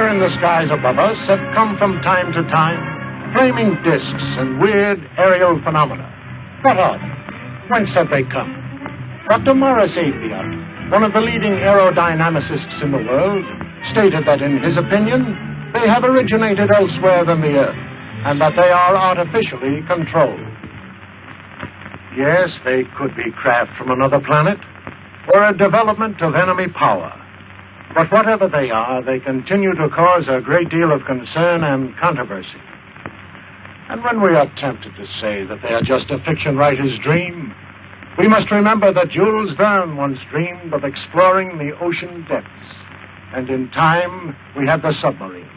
Somewhere in the skies above us have come from time to time flaming discs and weird aerial phenomena. What are they? Whence have they come? Dr. Morris Apiot, one of the leading aerodynamicists in the world, stated that in his opinion, they have originated elsewhere than the Earth, and that they are artificially controlled. Yes, they could be craft from another planet, or a development of enemy power. But whatever they are, they continue to cause a great deal of concern and controversy. And when we are tempted to say that they are just a fiction writer's dream, we must remember that Jules Verne once dreamed of exploring the ocean depths, and in time we had the submarine.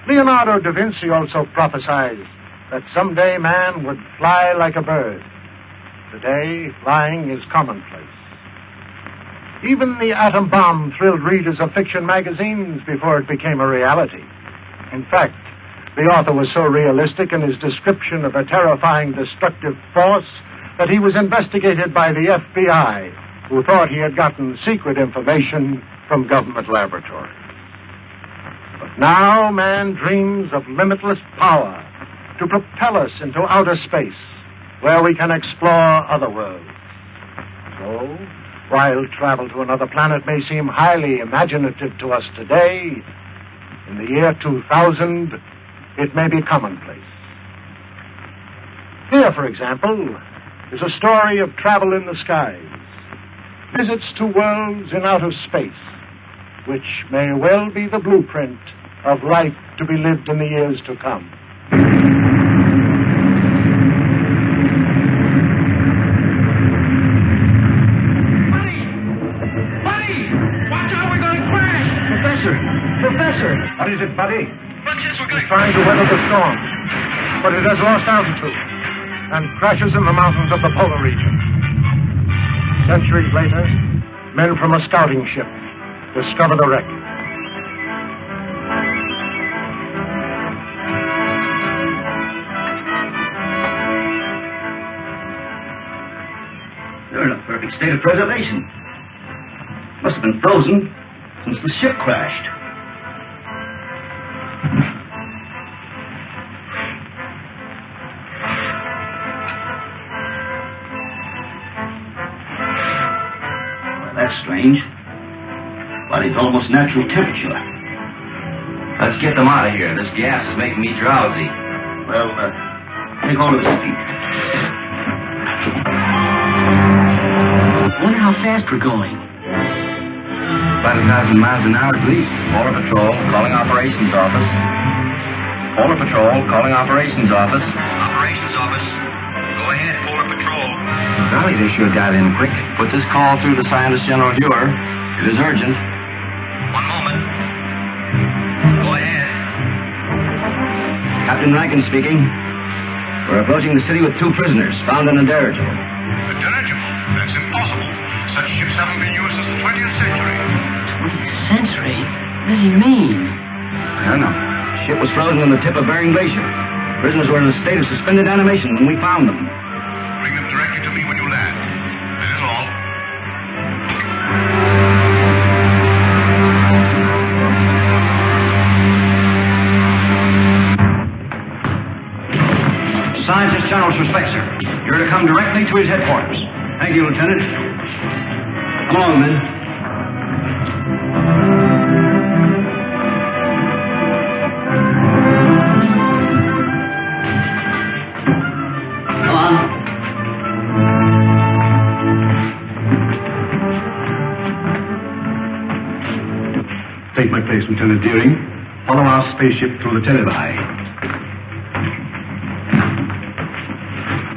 Leonardo da Vinci also prophesied that someday man would fly like a bird. Today, flying is commonplace. Even the atom bomb thrilled readers of fiction magazines before it became a reality. In fact, the author was so realistic in his description of a terrifying destructive force that he was investigated by the FBI, who thought he had gotten secret information from government laboratories. But now man dreams of limitless power to propel us into outer space, where we can explore other worlds. So, while travel to another planet may seem highly imaginative to us today, in the year 2000, it may be commonplace. Here, for example, is a story of travel in the skies, visits to worlds in outer space, which may well be the blueprint of life to be lived in the years to come. Professor! What is it, Buddy? Look, says we're going... Trying to weather the storm, but it has lost altitude and crashes in the mountains of the polar region. Centuries later, men from a scouting ship discover the wreck. They're in a perfect state of preservation. Must have been frozen since the ship crashed. That's strange. Body's almost natural temperature. Let's get them out of here. This gas is making me drowsy. Well, take hold of his feet. Wonder how fast we're going. 5,000 miles an hour at least. Polar Patrol, calling Operations Office. Polar Patrol, calling Operations Office. Operations Office. Go ahead, Polar Patrol. Golly, they sure got in quick. Put this call through the Scientist General Dewar. It is urgent. One moment. Go ahead. Captain Rankin speaking. We're approaching the city with 2 prisoners found in a dirigible. A dirigible? That's impossible. Such ships haven't been used since the 20th century. 20th century? What does he mean? I don't know. The ship was frozen on the tip of Bering Glacier. Prisoners were in a state of suspended animation when we found them. Bring them directly to me when you land. That is all. Scientist General's respect, sir. You're to come directly to his headquarters. Thank you, Lieutenant. Come along, men. Come on. Take my place, Lieutenant Deering. Follow our spaceship through the televi.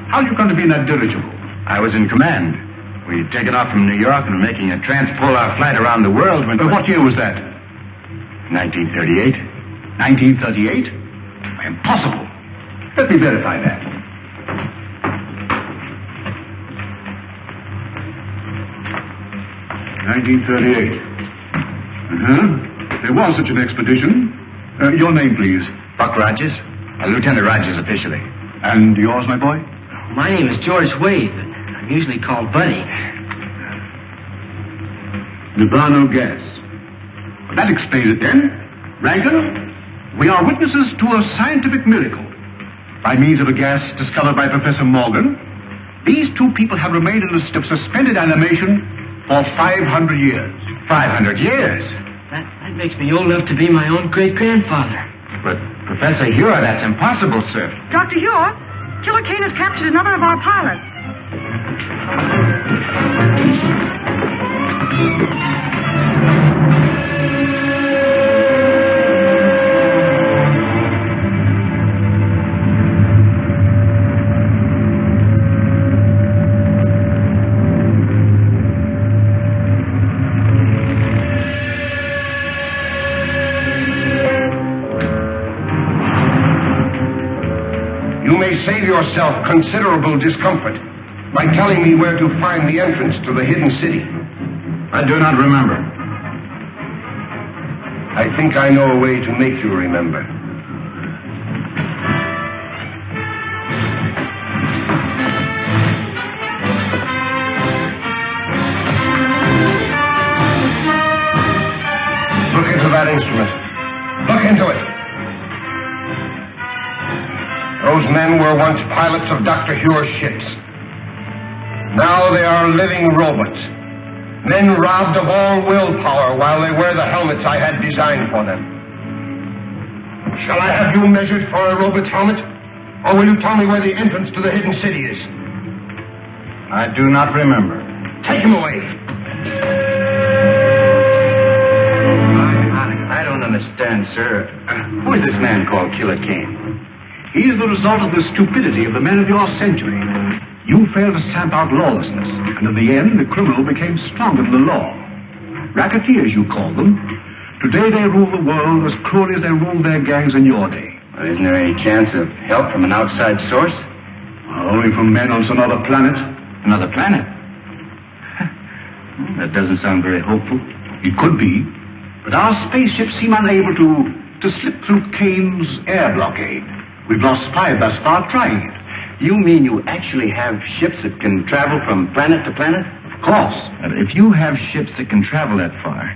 How are you going to be in that dirigible? I was in command. We'd taken off from New York and were making a transpolar flight around the world when... What year was that? 1938. 1938? Impossible. Let me verify that. (1938). There was such an expedition. Your name, please. Buck Rogers. Lieutenant Rogers officially. And yours, my boy? My name is George Wade, but I'm usually called Buddy. Nirvana gas. Well, that explains it then. Rankin, we are witnesses to a scientific miracle. By means of a gas discovered by Professor Morgan, these two people have remained in a state of suspended animation for 500 years. 500 years? That makes me old enough to be my own great-grandfather. But, Professor Hure, that's impossible, sir. Dr. Hure, Killer Kane has captured another of our pilots. You may save yourself considerable discomfort by telling me where to find the entrance to the hidden city. I do not remember. I think I know a way to make you remember. Look into that instrument. Look into it. Those men were once pilots of Dr. Hure's ships. Now they are living robots. Men robbed of all willpower while they wear the helmets I had designed for them. Shall I have you measured for a robot's helmet? Or will you tell me where the entrance to the hidden city is? I do not remember. Take him away. I don't understand, sir. Who is this man called Killer Kane? He is the result of the stupidity of the men of your century. You failed to stamp out lawlessness, and in the end, the criminal became stronger than the law. Racketeers, you call them. Today they rule the world as cruelly as they ruled their gangs in your day. Well, isn't there any chance of help from an outside source? Only from men on some other planet. Another planet? That doesn't sound very hopeful. It could be, but our spaceships seem unable to slip through Kane's air blockade. We've lost 5 thus far trying it. You mean you actually have ships that can travel from planet to planet? Of course. If you have ships that can travel that far,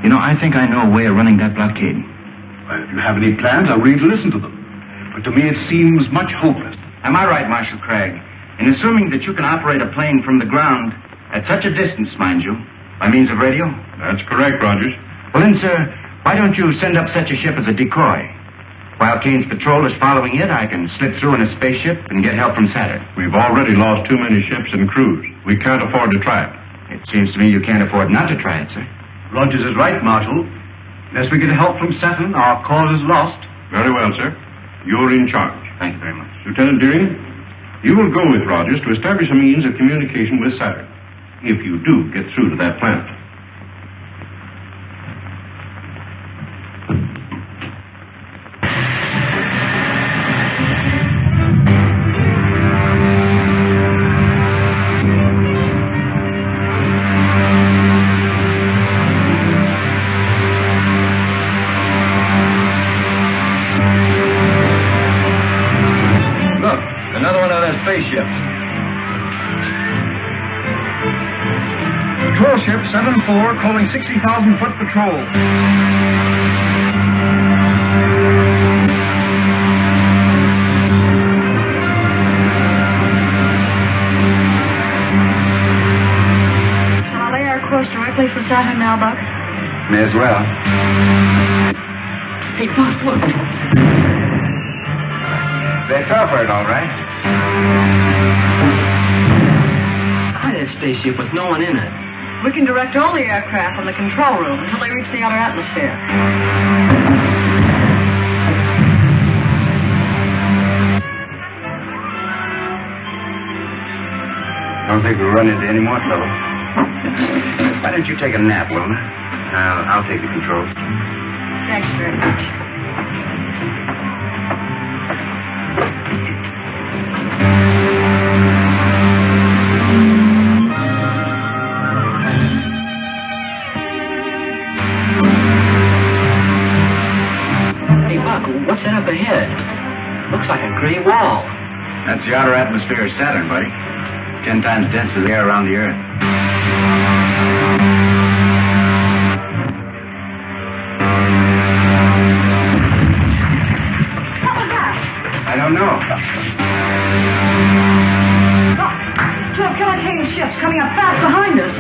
I think I know a way of running that blockade. Well, if you have any plans, I'm ready to listen to them. But to me, it seems much hopeless. Am I right, Marshal Craig, in assuming that you can operate a plane from the ground at such a distance, mind you, by means of radio? That's correct, Rogers. Well then, sir, why don't you send up such a ship as a decoy? While Kane's patrol is following it, I can slip through in a spaceship and get help from Saturn. We've already lost too many ships and crews. We can't afford to try it. It seems to me you can't afford not to try it, sir. Rogers is right, Marshal. Unless we get help from Saturn, our cause is lost. Very well, sir. You're in charge. Thank you very much. Lieutenant Deering, you will go with Rogers to establish a means of communication with Saturn, if you do get through to that planet. Spaceships. Patrol ship 7-4 calling 60,000-foot patrol. Shall I lay our course directly for Saturn now, Buck? May as well. Hey, Buck, look. They fell for it, all right. Try that spaceship with no one in it. We can direct all the aircraft from the control room until they reach the outer atmosphere. Don't think we'll run into any more trouble. Why don't you take a nap, Wilma? I'll take the controls. Thanks very much. Hey, Buck, what's that up ahead? Looks like a gray wall. That's the outer atmosphere of Saturn, buddy. It's 10 times denser than the air around the Earth. don't know. Look, two of Killer Kane's ships coming up fast behind us.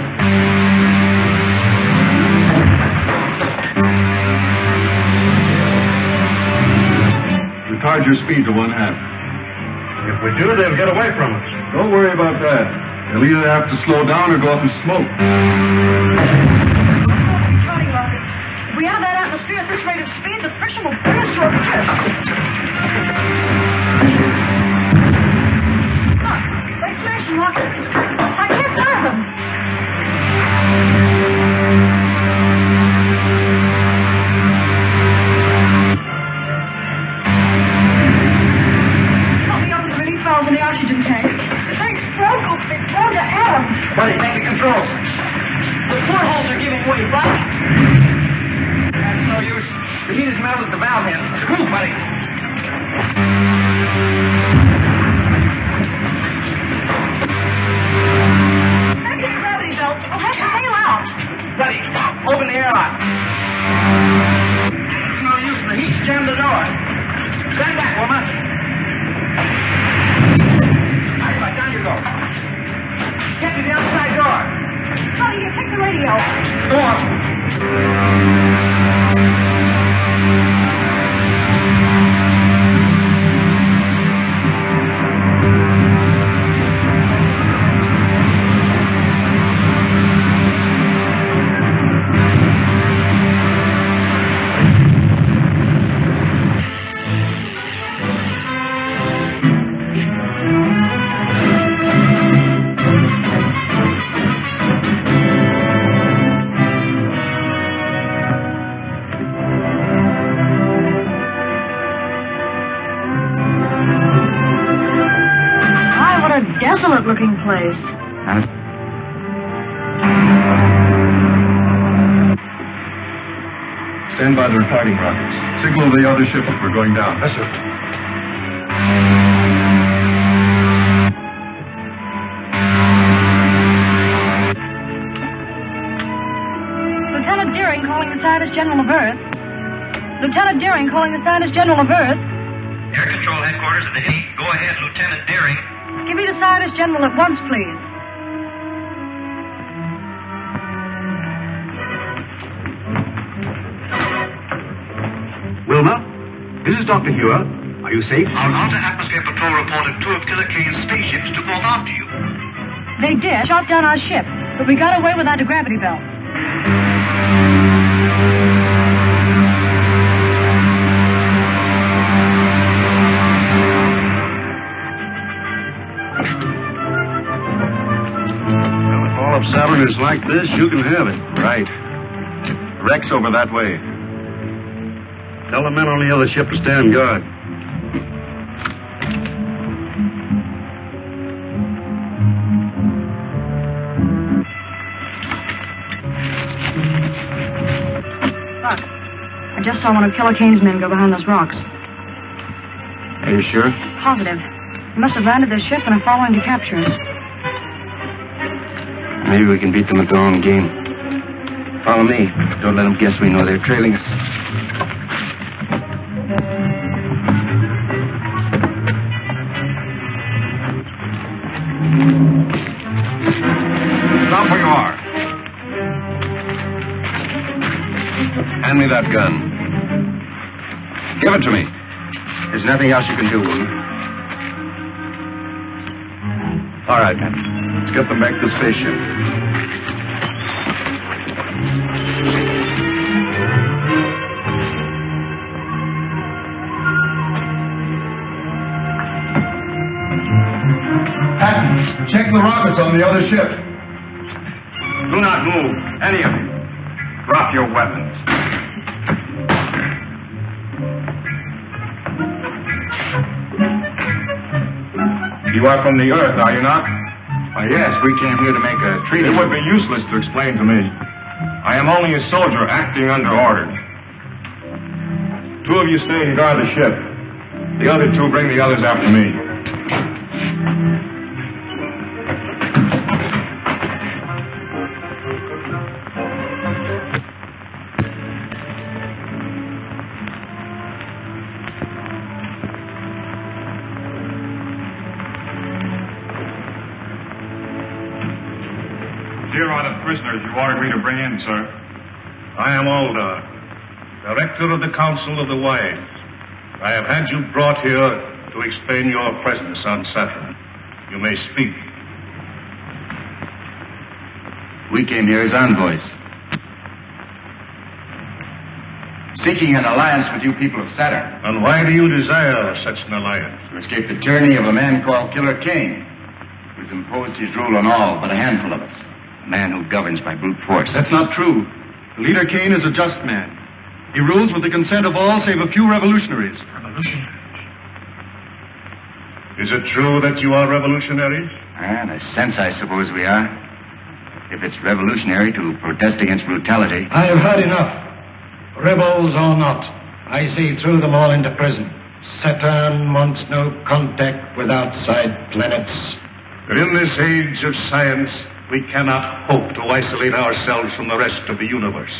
Retard your speed to 1/2. If we do, they'll get away from us. Don't worry about that. They'll either have to slow down or go up in smoke. Returning rockets. If we enter that atmosphere at this rate of speed, the friction will bring us to a cliff. Look, they smashed some rockets. I can't fire them. Help me open the release valves in the oxygen tanks. If they explode, we'll be blown to atoms. Buddy, take the controls. The portholes are giving way, right? That's no use. The heat has melted the valve in. Move, buddy. Anti-gravity belts will have to bail out. Buddy, open the airlock. It's no use. The heat's jammed the door. Stand back, woman. Right, down you go. Get to the outside door. Honey, you take the radio. Go on. Desolate-looking place. Stand by the retarding rockets. Signal the other ship if we're going down. Yes, sir. Lieutenant Deering calling the Scientist General of Earth. Lieutenant Deering calling the Scientist General of Earth. Air Control Headquarters at the Navy. Go ahead, Lieutenant Deering. Give me the Scientist General at once, please. Wilma, this is Dr. Hewer. Are you safe? Our Outer-Atmosphere Patrol reported two of Killer Kane's spaceships took off after you. They did. Shot down our ship, but we got away with anti-gravity belts. If Saturn is like this, you can have it. Right. Wreck's over that way. Tell the men on the other ship to stand guard. Look, I just saw one of Killer Kane's men go behind those rocks. Are you sure? Positive. They must have landed their ship and are following to capture us. Maybe we can beat them at their own game. Follow me. Don't let them guess we know they're trailing us. Stop where you are. Hand me that gun. Give it to me. There's nothing else you can do, Wilma. All right, let's get them back to the spaceship. Patton, check the rockets on the other ship. Do not move, any of you. Drop your weapons. You are from the Earth, are you not? Yes, we came here to make a treaty. It would be useless to explain to me. I am only a soldier acting under orders. Two of you stay and guard the ship. The other two bring the others after me. Here are the prisoners you ordered me to bring in, sir. I am Aldar, Director of the Council of the Wise. I have had you brought here to explain your presence on Saturn. You may speak. We came here as envoys, seeking an alliance with you people of Saturn. And why do you desire such an alliance? To escape the tyranny of a man called Killer Kane, who's imposed his rule on all but a handful of us. A man who governs by brute force. That's not true. The leader Kane is a just man. He rules with the consent of all save a few revolutionaries. Revolutionaries? Is it true that you are revolutionaries? In a sense, I suppose we are. If it's revolutionary to protest against brutality. I have had enough. Rebels or not, I see through them all into prison. Saturn wants no contact with outside planets. But in this age of science, we cannot hope to isolate ourselves from the rest of the universe.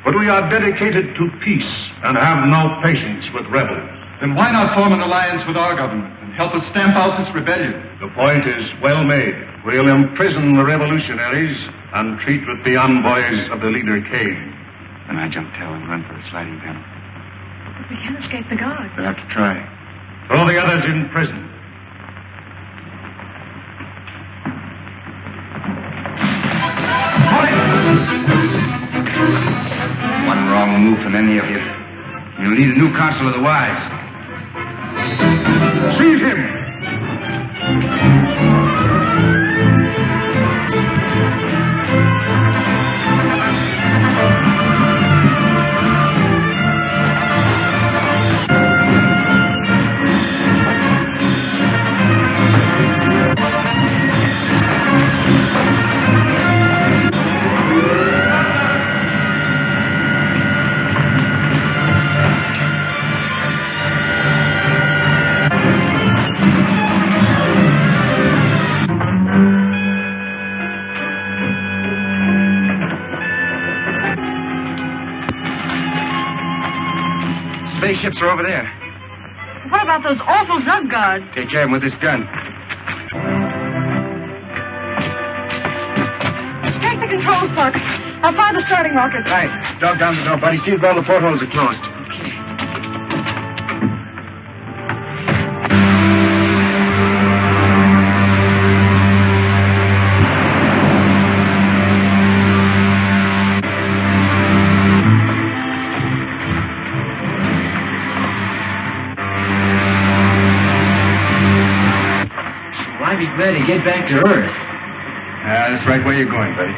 But we are dedicated to peace and have no patience with rebels. Then why not form an alliance with our government and help us stamp out this rebellion? The point is well made. We'll imprison the revolutionaries and treat with the envoys of the leader Kane. Then I jump tail and run for the sliding panel. But we can't escape the guards. We'll have to try. Throw the others in prison. One wrong move from any of you, you'll need a new Council of the Wise. Seize him! Spaceships are over there. What about those awful Zug guards? Take care of them with this gun. Take the controls, Buck. I'll fire the starting rocket. Right. Dog down the door, buddy. See if all the portholes are closed. Ready to get back to Earth. That's right where you're going, buddy.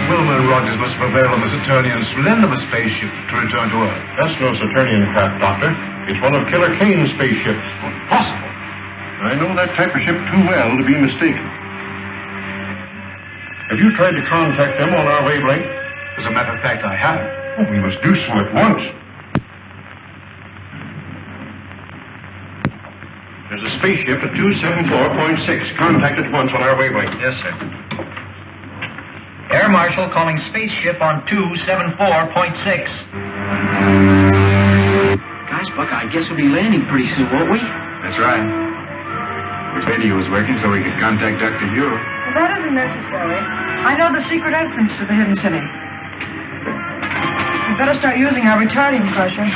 Wilma and Rogers must prevail on the Saturnians to lend them a spaceship to return to Earth. That's no Saturnian craft, Doctor. It's one of Killer Kane's spaceships. Impossible. I know that type of ship too well to be mistaken. Have you tried to contact them on our wavelength? As a matter of fact, I haven't. Oh, we must do so at once. There's a spaceship at 274.6. Contact at once on our wavelength. Yes, sir. Air Marshal calling spaceship on 274.6. Gosh, Buck, I guess we'll be landing pretty soon, won't we? That's right. Wish radio was working so we could contact Dr. Hugh. Well, that isn't necessary. I know the secret entrance to the hidden city. We better start using our retarding pressure.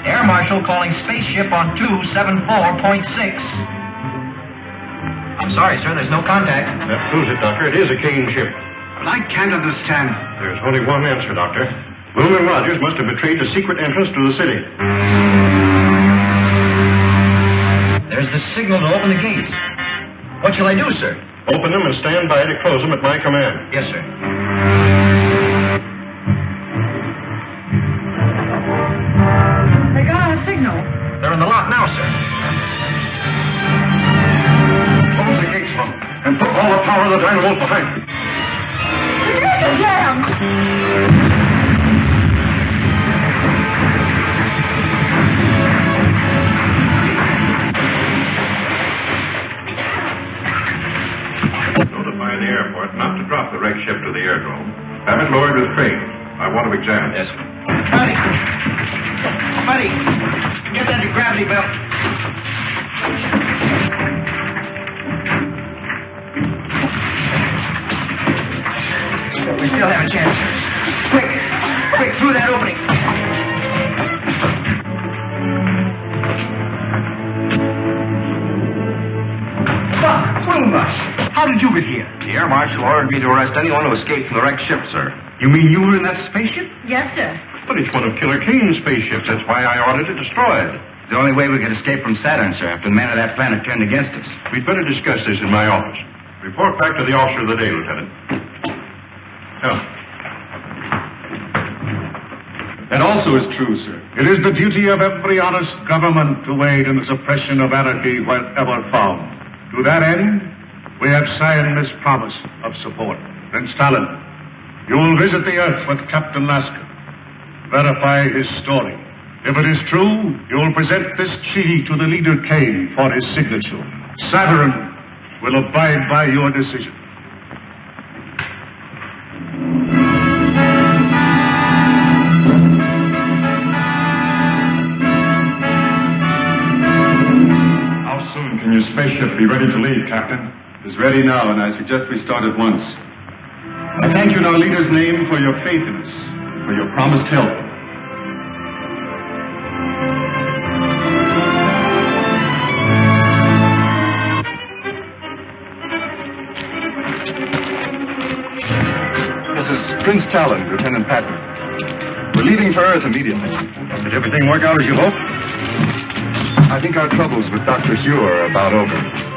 Air Marshal calling spaceship on 274.6. I'm sorry, sir, there's no contact. That proves it, Doctor. It is a Kane ship. But I can't understand. There's only one answer, Doctor. Boone and Rogers must have betrayed the secret entrance to the city. There's the signal to open the gates. What shall I do, sir? Open them and stand by to close them at my command. Yes, sir. They got our signal. They're in the lock now, sir. Close the gates, Lum, and put all the power of the dynamos behind them. The gates are jammed! Notify the airport not to drop the wreck ship to the the airdrome. Have it lowered with crane. I want to examine it. Yes, sir. Buddy, get that gravity belt. We still have a chance. Quick, through that opening. How did you get here? The air marshal ordered me to arrest anyone who escaped from the wrecked ship, sir. You mean you were in that spaceship? Yes, sir. But it's one of Killer Kane's spaceships. That's why I ordered it destroyed. The only way we could escape from Saturn, sir, after the men of that planet turned against us. We'd better discuss this in my office. Report back to the officer of the day, Lieutenant. That also is true, sir. It is the duty of every honest government to aid in the suppression of anarchy wherever found. To that end, we have signed this promise of support. Prince Talon, you will visit the Earth with Captain Lasker. Verify his story. If it is true, you will present this treaty to the leader Kane for his signature. Saturn will abide by your decision. How soon can your spaceship be ready to leave, Captain? It's ready now, and I suggest we start at once. I thank you in our leader's name for your faith in us, for your promised help. This is Prince Talon, Lieutenant Patton. We're leaving for Earth immediately. Did everything work out as you hoped? I think our troubles with Dr. Hugh are about over.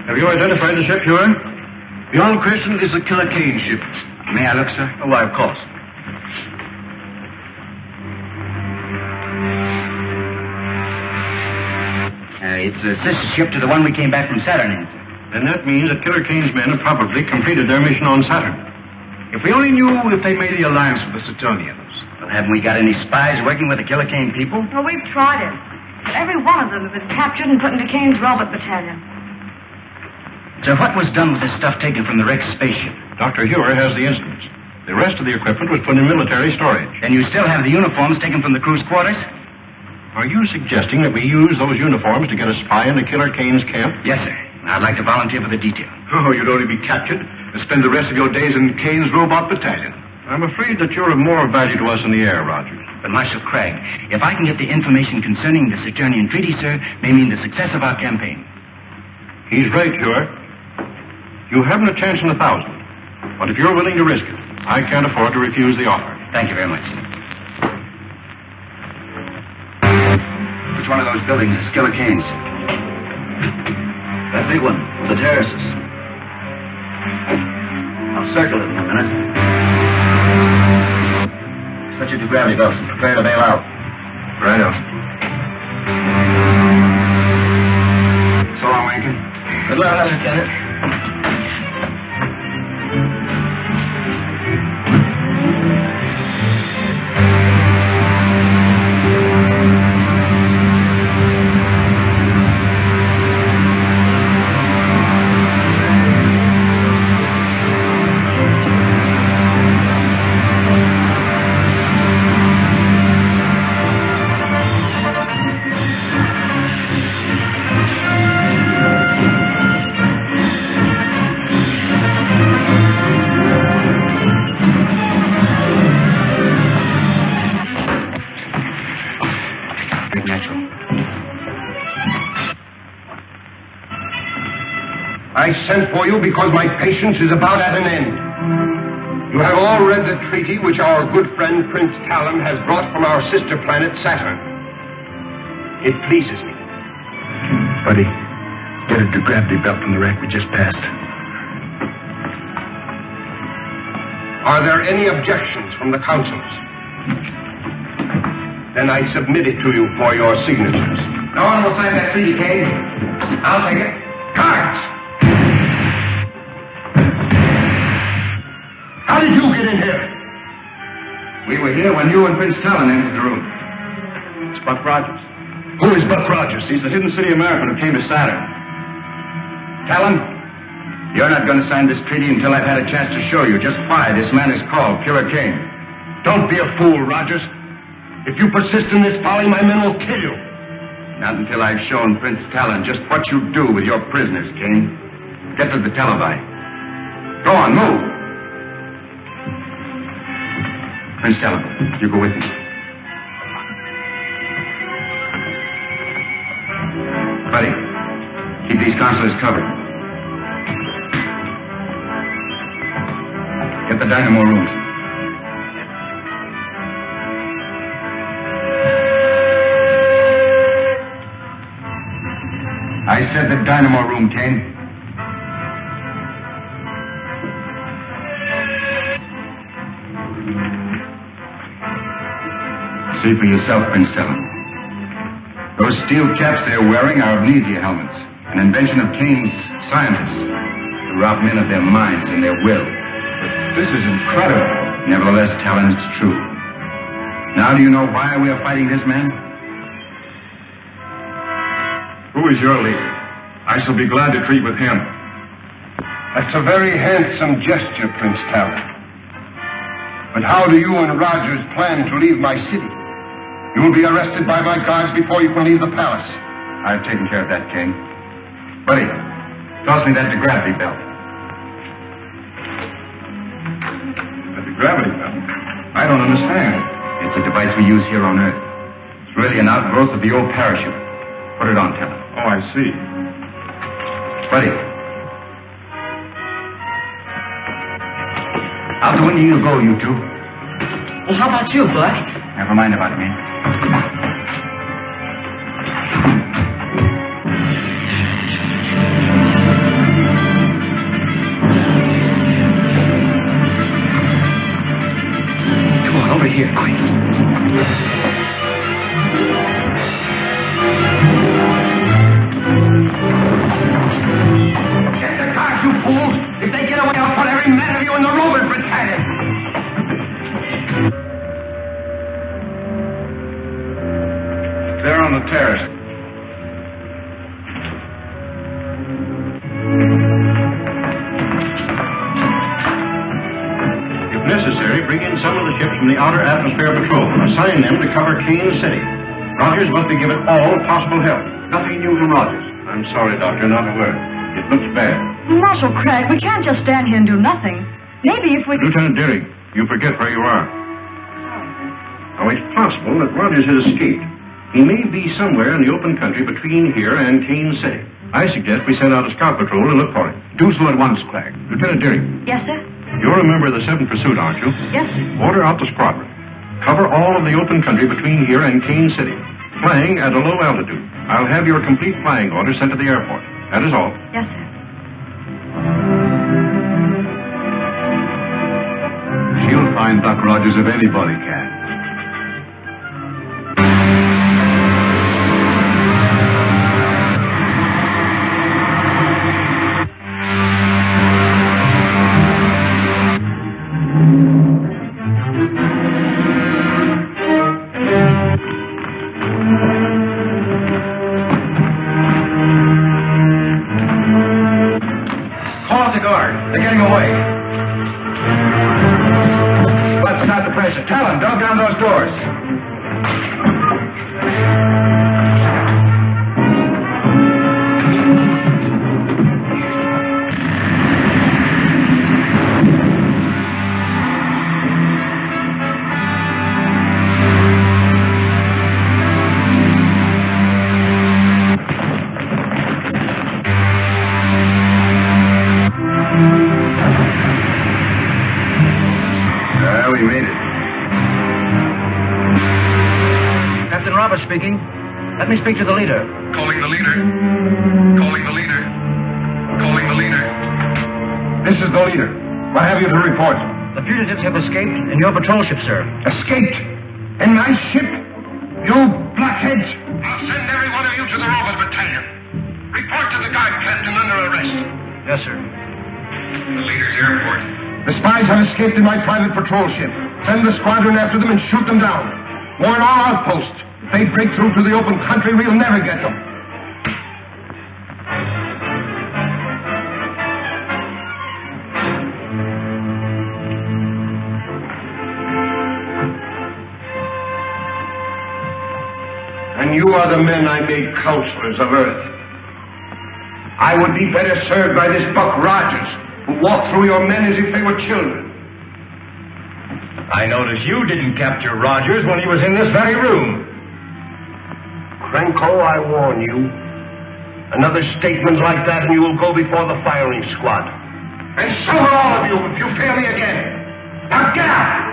Have you identified the ship, Huron? Beyond question, it's a Killer Kane ship. May I look, sir? Oh, why, of course. It's a sister ship to the one we came back from Saturn in. Then that means that Killer Kane's men have probably completed their mission on Saturn. If we only knew if they made the alliance with the Saturnians. Well, haven't we got any spies working with the Killer Kane people? Well, we've tried it. But every one of them have been captured and put into Kane's robot battalion. So what was done with this stuff taken from the wrecked spaceship? Dr. Hewer has the instruments. The rest of the equipment was put in military storage. Then you still have the uniforms taken from the crew's quarters? Are you suggesting that we use those uniforms to get a spy into Killer Kane's camp? Yes, sir. I'd like to volunteer for the detail. Oh, you'd only be captured and spend the rest of your days in Kane's robot battalion. I'm afraid that you're of more value to us in the air, Rogers. But Marshal Craig, if I can get the information concerning the Saturnian treaty, sir, may mean the success of our campaign. He's right, Hewer. You haven't a chance in 1,000. But if you're willing to risk it, I can't afford to refuse the offer. Thank you very much, sir. Which one of those buildings is Killer Kane's? That big one, the terraces. I'll circle it in a minute. Switch it to gravity belts and prepare to bail out. Righto. So long, Lincoln. Good luck, Lieutenant. I sent for you because my patience is about at an end. You have all read the treaty which our good friend Prince Talon has brought from our sister planet Saturn. It pleases me. Buddy, get a gravity belt from the wreck we just passed. Are there any objections from the councils? Then I submit it to you for your signatures. No one will sign that treaty, Kane. I'll take it. Cards! How did you get in here? We were here when you and Prince Talon entered the room. It's Buck Rogers. Who is Buck Rogers? He's the Hidden City American who came to Saturn. Talon, you're not going to sign this treaty until I've had a chance to show you just why this man is called Killer Kane. Don't be a fool, Rogers. If you persist in this folly, my men will kill you. Not until I've shown Prince Talon just what you do with your prisoners, Kane. Get to the televi. Go on, move. Prince Talon, you go with me. Buddy, keep these consulars covered. Get the dynamo rooms. I said the dynamo room, Kane. See for yourself, Prince Talon. Those steel caps they're wearing are amnesia helmets, an invention of Kane's scientists to rob men of their minds and their will. But this is incredible. Nevertheless, Talon, it's true. Now do you know why we are fighting this man? Who is your leader? I shall be glad to treat with him. That's a very handsome gesture, Prince Talon. But how do you and Rogers plan to leave my city? You will be arrested by my guards before you can leave the palace. I've taken care of that, King. Buddy, toss me that gravity belt. The gravity belt? I don't understand. It's a device we use here on Earth. It's really an outgrowth of the old parachute. Put it on, Talon. Oh, I see. Buddy. Out the window you go, you two. Well, how about you, Buck? Never mind about me. Come on, over here, quick. Get the cars, you fools! If they get away, I'll put every man of you in the Roman battalion! They're on the terrace. If necessary, bring in some of the ships from the Outer Atmosphere Patrol. Assign them to cover Kane City. Rogers must be given all possible help. Nothing new from Rogers. I'm sorry, Doctor, not a word. It looks bad. Marshal Craig, we can't just stand here and do nothing. Maybe if we... Lieutenant Deering, you forget where you are. Oh, it's possible that Rogers has escaped. He may be somewhere in the open country between here and Kane City. I suggest we send out a scout patrol to look for him. Do so at once, Craig. Lieutenant Deering. Yes, sir? You're a member of the 7th Pursuit, aren't you? Yes, sir. Order out the squadron. Cover all of the open country between here and Kane City. Flying at a low altitude. I'll have your complete flying order sent to the airport. That is all. Yes, sir. She'll find Buck Rogers if anybody can. Call out the guard. They're getting away. Let's start the pressure. Talon, dog down those doors. We made it. Captain Roberts speaking. Let me speak to the leader. Calling the leader. Calling the leader. Calling the leader. This is the leader. What have you to report? The fugitives have escaped in your patrol ship, sir. Escaped? In my ship? You blockheads! I'll send every one of you to the Roman battalion. Report to the guard captain under arrest. Yes, sir. The leader's airport. The spies have escaped in my private patrol ship. Send the squadron after them and shoot them down. Warn all outposts. If they break through to the open country, we'll never get them. And you are the men I made counselors of Earth. I would be better served by this Buck Rogers, who walked through your men as if they were children. I notice you didn't capture Rogers when he was in this very room. Krenko, I warn you. Another statement like that and you will go before the firing squad. And so will all of you if you fail me again. Now get out!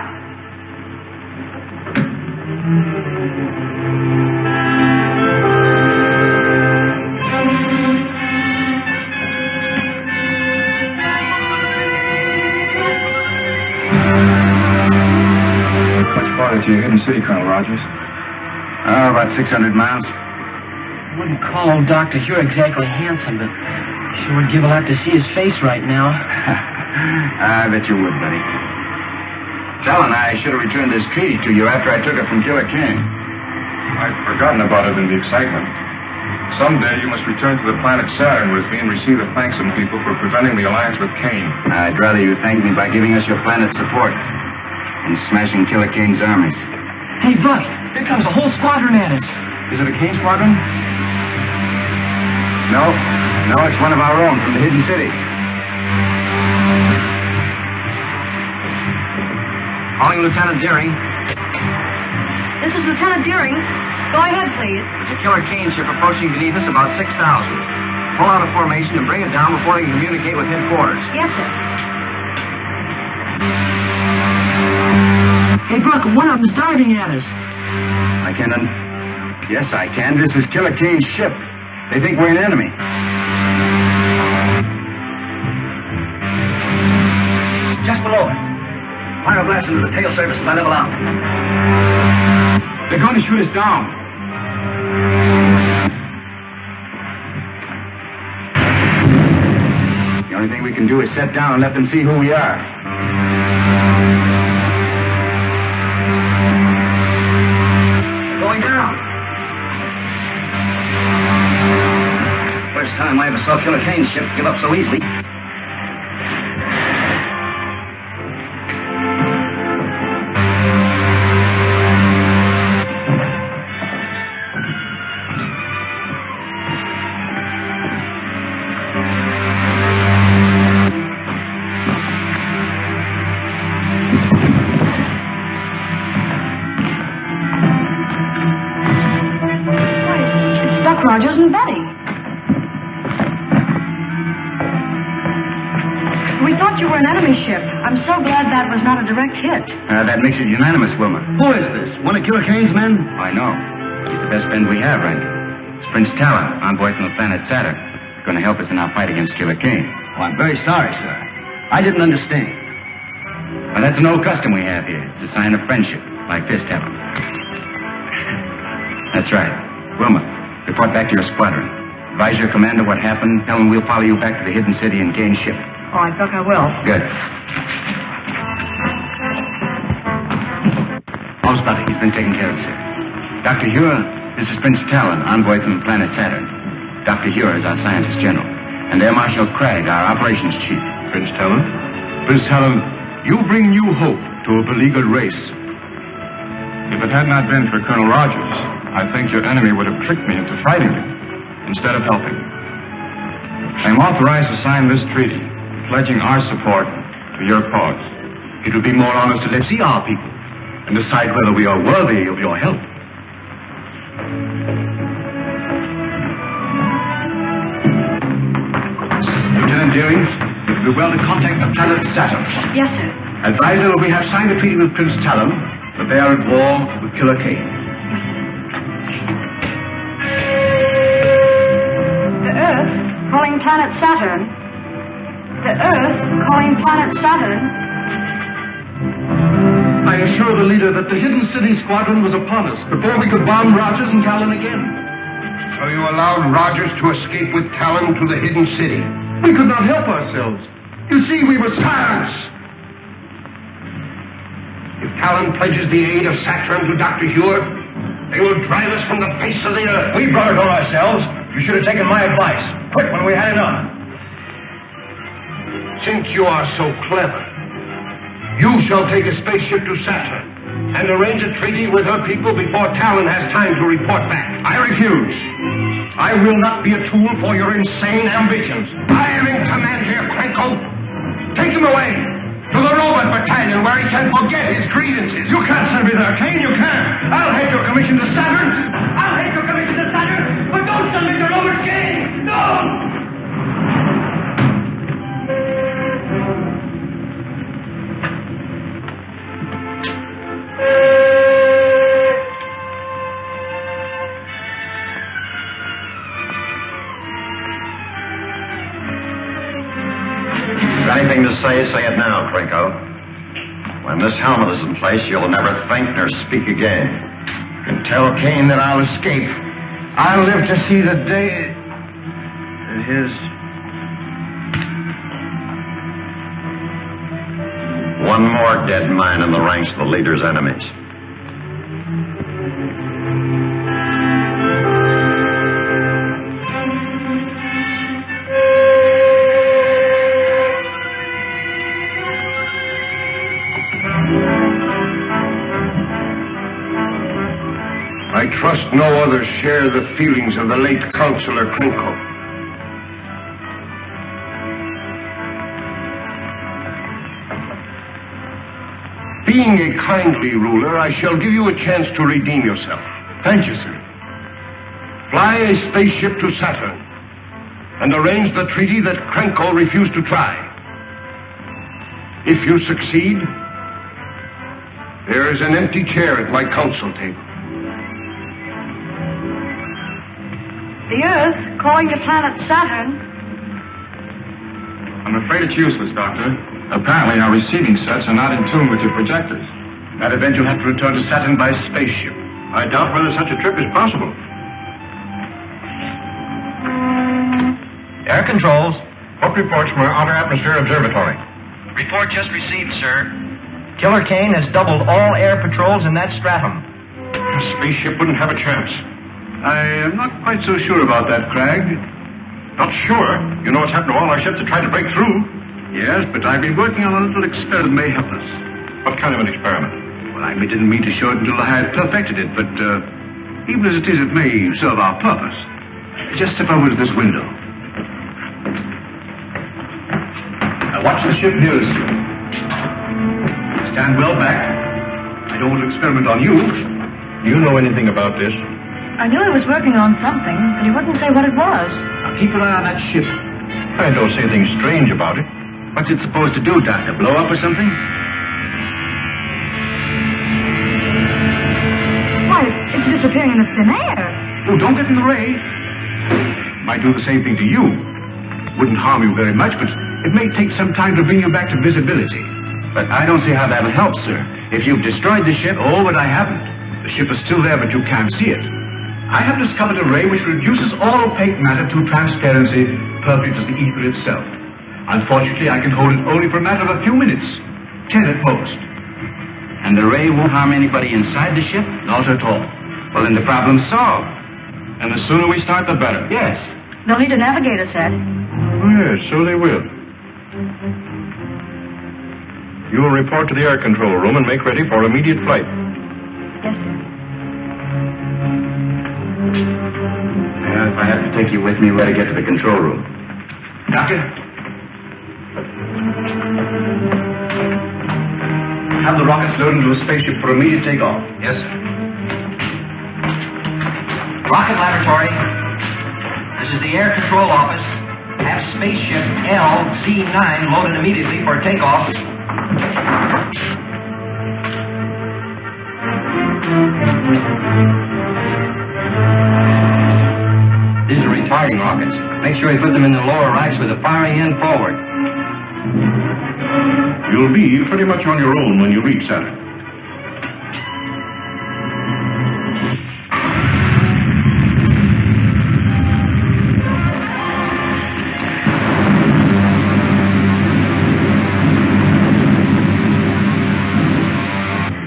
To your hidden city, Colonel Rogers? Oh, about 600 miles. I wouldn't call old Dr. Hugh exactly handsome, but sure would give a lot to see his face right now. I bet you would, buddy. Talon, I should have returned this treaty to you after I took it from Killer Kane. I'd forgotten about it in the excitement. Someday you must return to the planet Saturn with me and receive the thanks of people for preventing the alliance with Kane. I'd rather you thank me by giving us your planet's support and smashing Killer Kane's armies. Hey, Buck, here comes a whole squadron at us. Is it a Kane squadron? No, it's one of our own from the hidden city. Calling Lieutenant Deering. This is Lieutenant Deering. Go ahead, please. There's a Killer Kane ship approaching beneath us about 6,000. Pull out a formation and bring it down before they can communicate with headquarters. Yes, sir. Hey, Buck, one of them's diving at us. I can. Yes, I can. This is Killer Kane's ship. They think we're an enemy. Just below it. Fire a blast into the tail surface as I level out. They're going to shoot us down. The only thing we can do is set down and let them see who we are. Going down. First time I ever saw Killer Kane's ship give up so easily. Rogers and Betty. We thought you were an enemy ship. I'm so glad that was not a direct hit. That makes it unanimous, Wilma. Who is this? One of Killer Kane's men? I know. He's the best friend we have, Randy. It's Prince Talon, envoy from the planet Saturn. Going to help us in our fight against Killer Kane. Oh, I'm very sorry, sir. I didn't understand. Well, that's an old custom we have here. It's a sign of friendship, like this, Talon. That's right. Wilma, report back to your squadron. Advise your commander what happened. Tell him we'll follow you back to the hidden city and Kane's ship. Oh, I think I will. Good. How's Buddy? He's been taken care of, sir. Dr. Hure, this is Prince Talon, envoy from the planet Saturn. Dr. Hure is our scientist general. And Air Marshal Craig, our operations chief. Prince Talon? Prince Talon, you bring new hope to a beleaguered race. If it had not been for Colonel Rogers, I think your enemy would have tricked me into fighting me instead of helping. I am authorized to sign this treaty, pledging our support to your cause. It would be more honest to let see our people and decide whether we are worthy of your help. Lieutenant Deering, it would be well to contact the planet Saturn. Yes, sir. Advise them that we have signed a treaty with Prince Talon, but they are at war with Killer Kane. Yes, sir. The Earth calling planet Saturn. The Earth calling planet Saturn. I assure the leader that the hidden city squadron was upon us before we could bomb Rogers and Talon again. So you allowed Rogers to escape with Talon to the hidden city? We could not help ourselves. You see, we were silence. If Talon pledges the aid of Saturn to Dr. Hure, They will drive us from the face of the earth. We brought it on ourselves. You should have taken my advice. Quit when we had enough. Since you are so clever, you shall take a spaceship to Saturn and arrange a treaty with her people before Talon has time to report back. I refuse. I will not be a tool for your insane ambitions. I am in command here, Krenko. Take him away to the robot battalion where he can forget his grievances. You can't send me there, Kane. You can't. I'll head your commission to Saturn. I'll head your commission to Saturn. But don't send me to Robert Kane. No! Anything to say it now, Krenko. When this helmet is in place, you'll never think nor speak again. And tell Kane that I'll escape. I'll live to see the day that his... One more dead man in the ranks of the leader's enemies. I trust no others share the feelings of the late Counselor Krenko. Being a kindly ruler, I shall give you a chance to redeem yourself. Thank you, sir. Fly a spaceship to Saturn and arrange the treaty that Krenko refused to try. If you succeed, there is an empty chair at my council table. The Earth, calling the planet Saturn. I'm afraid it's useless, Doctor. Apparently our receiving sets are not in tune with your projectors. In that event, you'll have to return to Saturn by spaceship. I doubt whether such a trip is possible. Air controls. What reports from our Outer Atmosphere Observatory? Report just received, sir. Killer Kane has doubled all air patrols in that stratum. A spaceship wouldn't have a chance. I am not quite so sure about that, Cragg. Not sure? You know what's happened to all our ships that tried to break through. Yes, but I've been working on a little experiment that may help us. What kind of an experiment? Well, I didn't mean to show it until I had perfected it, but even as it is, it may serve our purpose. Just step over to this window. Now watch the ship nearest you. Stand well back. I don't want to experiment on you. Do you know anything about this? I knew he was working on something, but he wouldn't say what it was. Now keep an eye on that ship. I don't see anything strange about it. What's it supposed to do, Doctor? Blow up or something? Why, it's disappearing in the thin air. Oh, don't get in the way. Might do the same thing to you. Wouldn't harm you very much, but it may take some time to bring you back to visibility. But I don't see how that'll help, sir. If you've destroyed the ship, but I haven't. The ship is still there, but you can't see it. I have discovered a ray which reduces all opaque matter to transparency, perfect as the ether itself. Unfortunately, I can hold it only for a matter of a few minutes. 10 at most. And the ray won't harm anybody inside the ship? Not at all. Well, then the problem's solved. And the sooner we start, the better. Yes. They'll need a navigator set. Oh, yes, so they will. You will report to the air control room and make ready for immediate flight. Yes, sir. Well, if I have to take you with me, we'll get to the control room. Doctor? Have the rockets loaded into a spaceship for immediate takeoff. Yes, sir. Rocket Laboratory. This is the air control office. Have spaceship LZ-9 loaded immediately for takeoff. These are retarding rockets. Make sure you put them in the lower racks with the firing end forward. You'll be pretty much on your own when you reach Saturn.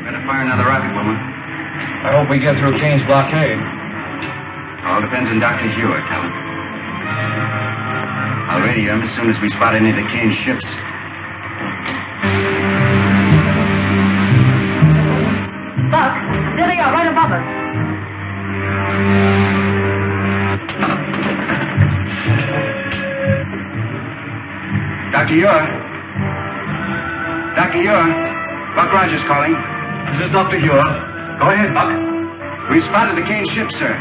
Better fire another rocket, woman. I hope we get through Kane's blockade? All depends on Dr. Hewitt, Helen. I'll radio him as soon as we spot any of the Kane's ships. Buck, there they are, right above us. Dr. Ure? Dr. Ure? Buck Rogers calling. This is Dr. Ure. Go ahead, Buck. We spotted the Kane ships, sir.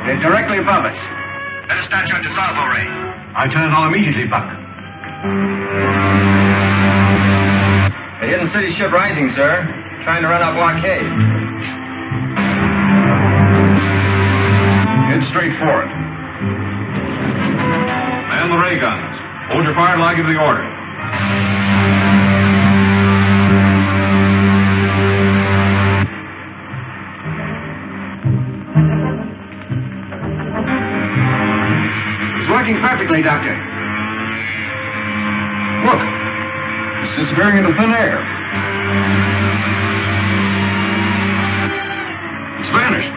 They're directly above us. Let us start your dissolvo ray. I turn it on immediately, Buck. The Hidden City ship rising, sir. Trying to run our blockade. Head straight for it. Man the ray guns. Hold your fire till I give the order. It's working perfectly, Doctor. Look. It's disappearing into thin air. It's vanished.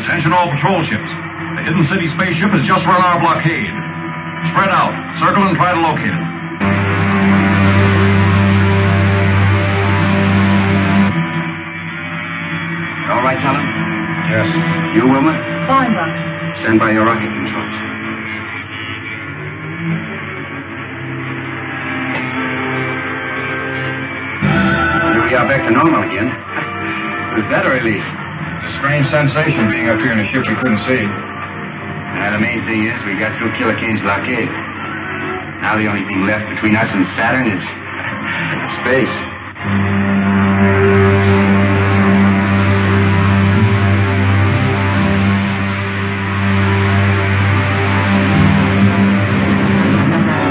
Attention all patrol ships. The Hidden City spaceship has just run our blockade. Spread out. Circle and try to locate it. All right, Helen? Yes. You, Wilma? Fine, Buck. Stand by your rocket controls. Here we are back to normal again. Was that a relief? It's a strange sensation being up here in a ship we couldn't see. The main thing is we got through Killer Kane's blockade. Now the only thing left between us and Saturn is space.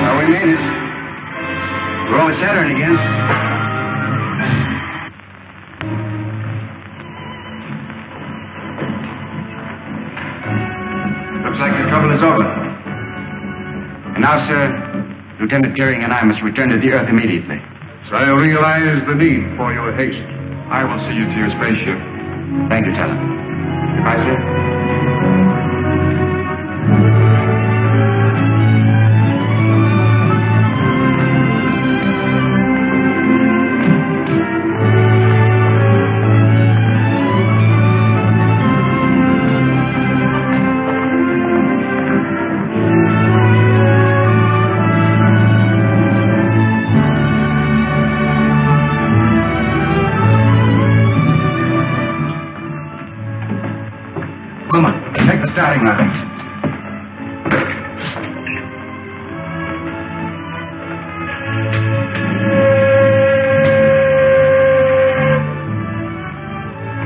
Well, we made it. We're over Saturn again. Looks like the trouble is over. And now, sir, Lieutenant Deering and I must return to the Earth immediately. So I realize the need for your haste. I will see you to your spaceship. Thank you, Talon. Goodbye, sir. Take the starting rockets.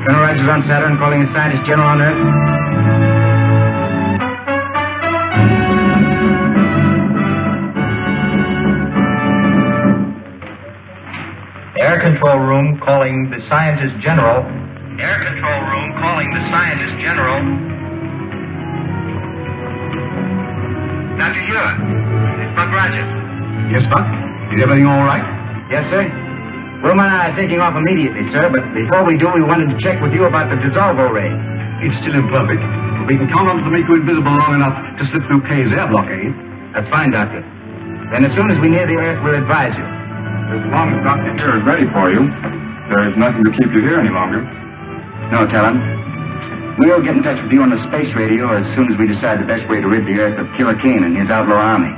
Colonel Rogers on Saturn, calling the scientist general on Earth. Air Control Room calling the Scientist General. Air Control Room calling the Scientist General. Dr. Ure, it's Buck Rogers. Yes, Buck? Is everything all right? Yes, sir. Wilma and I are taking off immediately, sir, but before we do, we wanted to check with you about the dissolvo ray. It's still imperfect. We can count on it to make you invisible long enough to slip through Kay's air blockade. That's fine, Doctor. Then as soon as we near the Earth, we'll advise you. As long as Dr. Here is ready for you, there is nothing to keep you here any longer. No, Talon. We'll get in touch with you on the space radio as soon as we decide the best way to rid the Earth of Killer Kane and his outlaw army.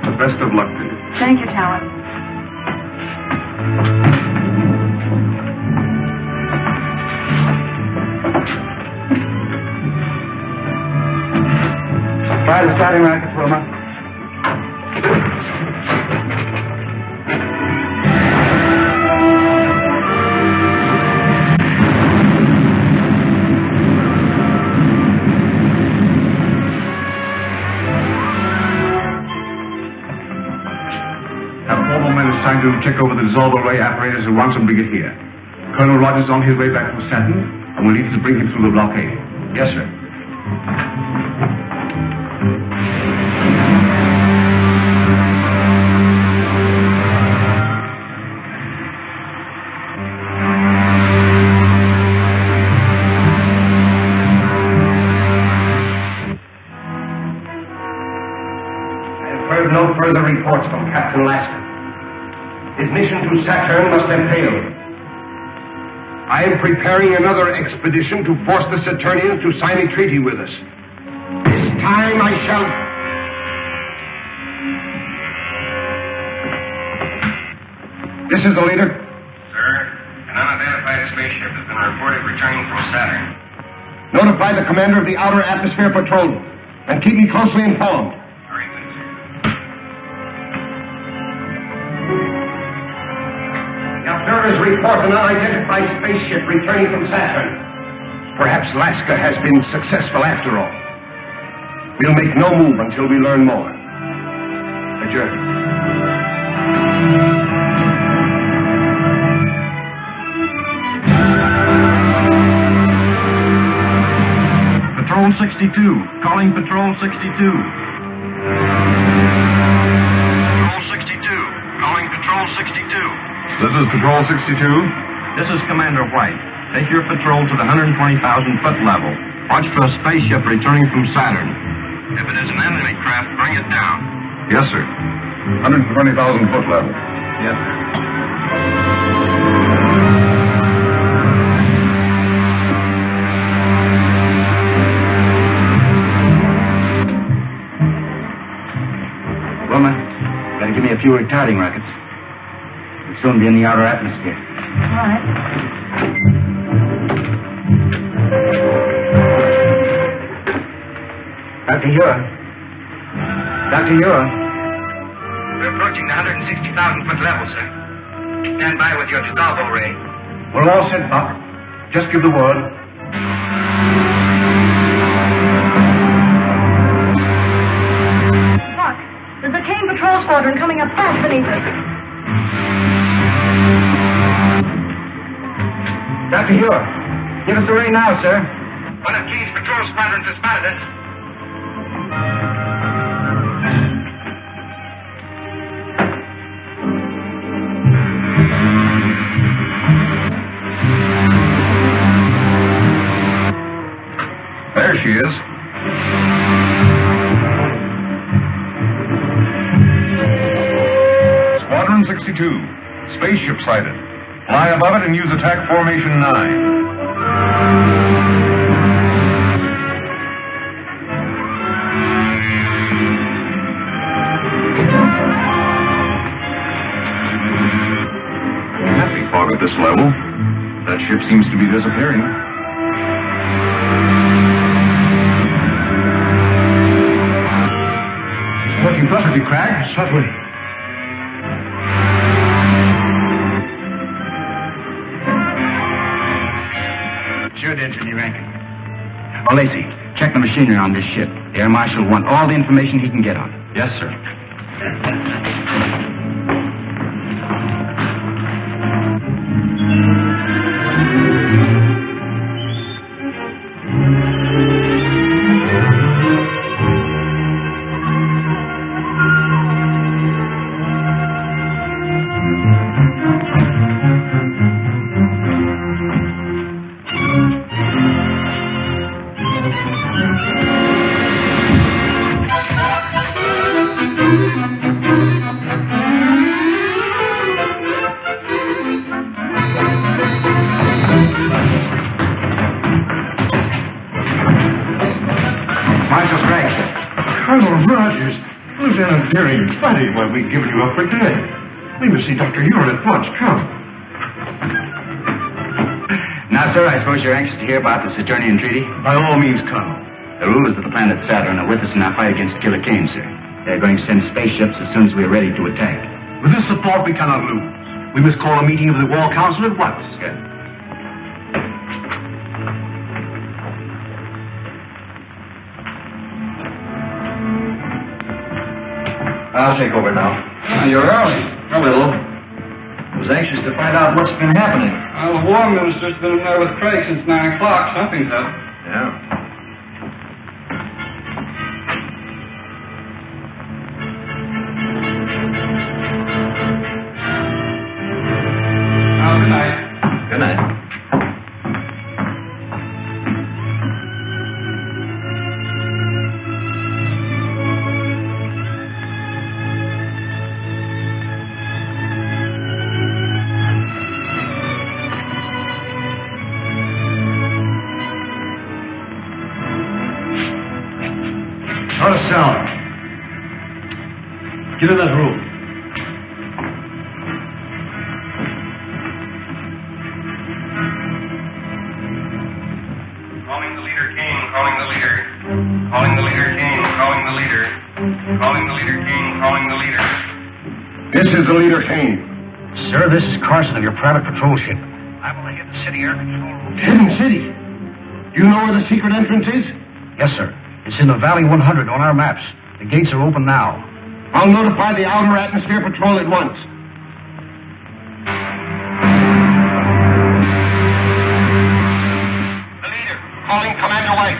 The best of luck to you. Thank you, Talon. Fire the starting rockets, Wilma. Have all the men assigned to check over the dissolver ray apparatus at once and bring it here. Colonel Rogers is on his way back from Saturn, and we'll need to bring him through the blockade. Yes, sir. Captain Lasker. His mission to Saturn must have failed. I am preparing another expedition to force the Saturnians to sign a treaty with us. This time I shall... This is the leader. Sir, an unidentified spaceship has been reported returning from Saturn. Notify the commander of the Outer Atmosphere Patrol and keep me closely informed. The observers report an unidentified spaceship returning from Saturn. Perhaps Lasker has been successful after all. We'll make no move until we learn more. Adjourn. Patrol 62. Calling Patrol 62. Patrol 62. Calling Patrol 62. This is Patrol 62. This is Commander White. Take your patrol to the 120,000-foot level. Watch for a spaceship returning from Saturn. If it is an enemy craft, bring it down. Yes, sir. 120,000-foot level. Yes, sir. Wilma, gotta give me a few retarding rockets. We'll soon be in the outer atmosphere. All right. Dr. Ure. Dr. Ure. We're approaching the 160,000-foot level, sir. Stand by with your dissolvo ray. We're all set, Buck. Just give the word. Buck, there's a Kane patrol squadron coming up fast beneath us. Dr. Ure. Give us the ray now, sir. One of Kane's patrol squadrons has spotted us. There she is. Squadron 62. Spaceship sighted. Fly above it and use attack formation 9. Happy fog at this level. That ship seems to be disappearing. Working perfectly, Crag. Certainly. Sure did, Jimmy Rankin. Oh, Lacey, check the machinery on this ship. The Air Marshal will want all the information he can get on it. Yes, sir. Dearing, plenty why we've given you up for dead. We must see Dr. Ure at once. Come. Now, sir, I suppose you're anxious to hear about the Saturnian treaty? By all means, Colonel. The rulers of the planet Saturn are with us in our fight against Killer Kane, sir. They're going to send spaceships as soon as we're ready to attack. With this support, we cannot lose. We must call a meeting of the War Council at once. Good. I'll take over now. You're early. A little. I was anxious to find out what's been happening. Well, the War Minister's been in there with Craig since 9 o'clock. Something's up. Yeah. Good night. Good night. Get in that room. Calling the leader, Kane. Calling the leader. Calling the leader, Kane. Calling the leader. Calling the leader, Kane. Calling the leader. This is the leader, Kane. Sir, this is Carson of your private patrol ship. I'm on the Hidden City Air Control Room. Hidden City? You know where the secret entrance is? Yes, sir. It's in the Valley 100 on our maps. The gates are open now. I'll notify the Outer Atmosphere Patrol at once. The leader, calling Commander White.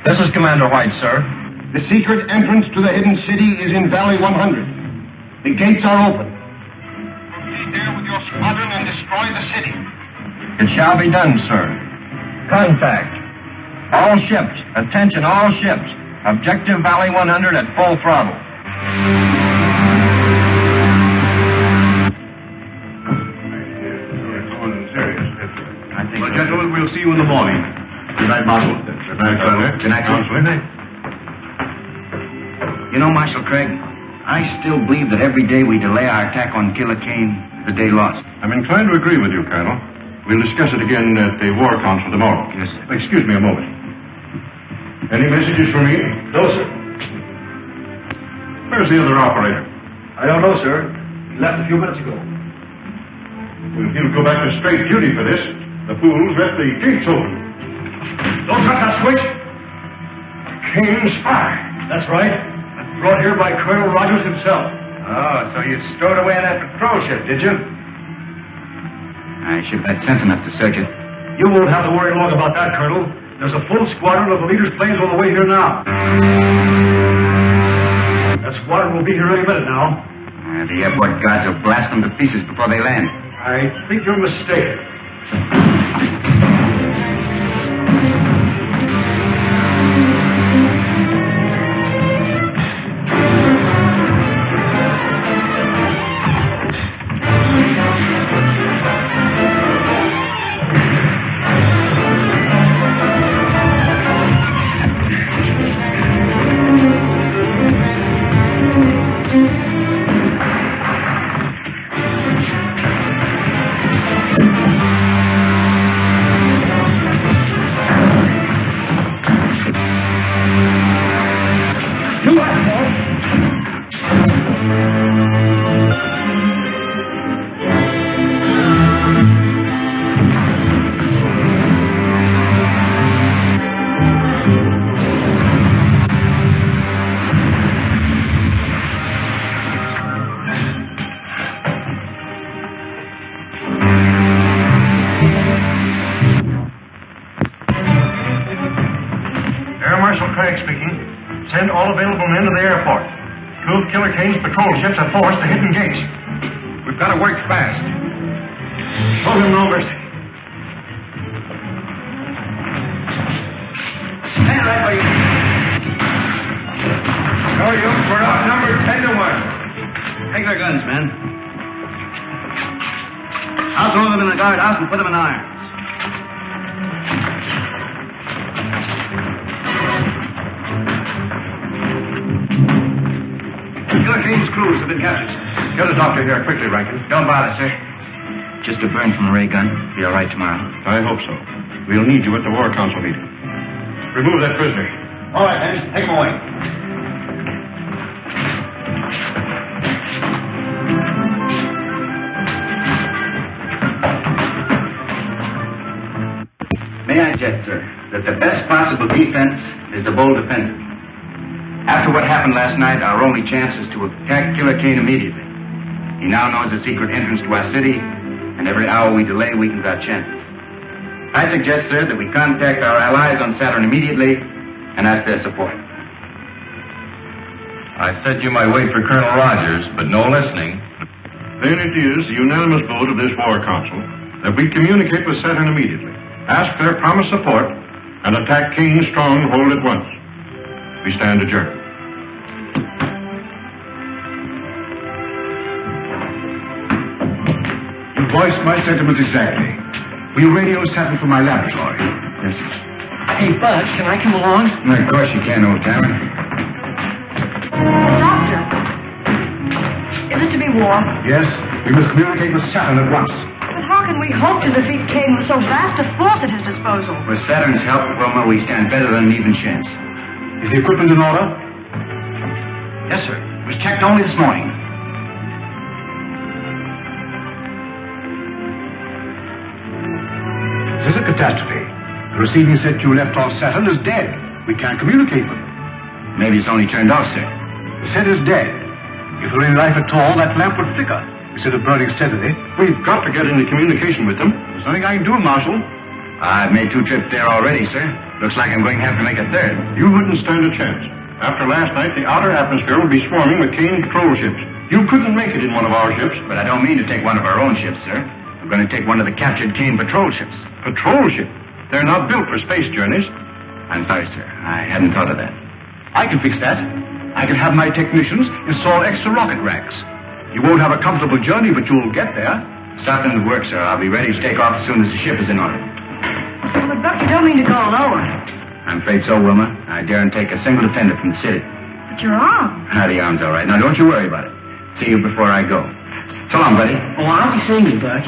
This is Commander White, sir. The secret entrance to the Hidden City is in Valley 100. The gates are open. Proceed there with your squadron and destroy the city. It shall be done, sir. Contact. All ships. Attention, all ships. Objective Valley 100 at full throttle. Well, gentlemen, we'll see you in the morning. Good night, Marshal. Good night, Colonel. Good night, Counselor. Good night. You know, Marshal Craig, I still believe that every day we delay our attack on Killer Kane is a day lost. I'm inclined to agree with you, Colonel. We'll discuss it again at the War Council tomorrow. Yes, sir. Excuse me a moment. Any messages for me? No, sir. Where's the other operator? I don't know, sir. He left a few minutes ago. Well, he'll go back to straight duty for this. The fools left the gates open. Don't touch that switch. Kane's spy. That's right. Brought here by Colonel Rogers himself. Oh, so you stowed away in that patrol ship, did you? I should have had sense enough to search it. You won't have to worry long about that, Colonel. There's a full squadron of the leader's planes on the way here now. That squadron will be here any minute now. The airport guards will blast them to pieces before they land. I think you're mistaken. Send all available men to the airport. Two of Killer Kane's patrol ships have forced the hidden gates. We've got to work fast. Show him no mercy. Stand right where you are. No use. We're outnumbered 10 to 1. Take their guns, men. I'll throw them in the guardhouse and put them in irons. Killer Kane's crews have been captured. Get a doctor here quickly, Rankin. Don't bother, sir. Just a burn from a ray gun. Be all right tomorrow. I hope so. We'll need you at the War Council meeting. Remove that prisoner. All right, Henry. Take him away. May I suggest, sir, that the best possible defense is the bold offensive. After what happened last night, our only chance is to attack Killer Kane immediately. He now knows the secret entrance to our city, and every hour we delay weakens our chances. I suggest, sir, that we contact our allies on Saturn immediately and ask their support. I said you might wait for Colonel Rogers, but no listening. Then it is the unanimous vote of this War Council that we communicate with Saturn immediately, ask their promised support, and attack Kane's stronghold at once. We stand adjourned. You voiced my sentiments exactly. Will radio Saturn from my laboratory? Yes, sir. Hey, Bud, can I come along? Of course you can, old timer. Doctor. war. Yes, we must communicate with Saturn at once. But how can we hope to defeat Kane with so vast a force at his disposal? With Saturn's help, Wilma, we stand better than an even chance. Is the equipment in order? Yes, sir. It was checked only this morning. This is a catastrophe. The receiving set you left on Saturn is dead. We can't communicate with it. Maybe it's only turned off, sir. The set is dead. If there were any life at all, that lamp would flicker instead of burning steadily. We've got to get into communication with them. There's nothing I can do, Marshal. I've made 2 trips there already, sir. Looks like I'm going to have to make a third. You wouldn't stand a chance. After last night, the outer atmosphere would be swarming with Kane patrol ships. You couldn't make it in one of our ships. But I don't mean to take one of our own ships, sir. I'm going to take one of the captured Kane patrol ships. Patrol ship? They're not built for space journeys. I'm sorry, sir. I hadn't thought of that. I can fix that. I can have my technicians install extra rocket racks. You won't have a comfortable journey, but you'll get there. Start them to work, sir. I'll be ready to take off as soon as the ship is in order. Well, but Buck, you don't mean to go alone. I'm afraid so, Wilma. I daren't take a single dependent from the city. But your arm. The arm's all right. Now, don't you worry about it. See you before I go. So long, buddy. Oh, I'll be seeing you, Buck.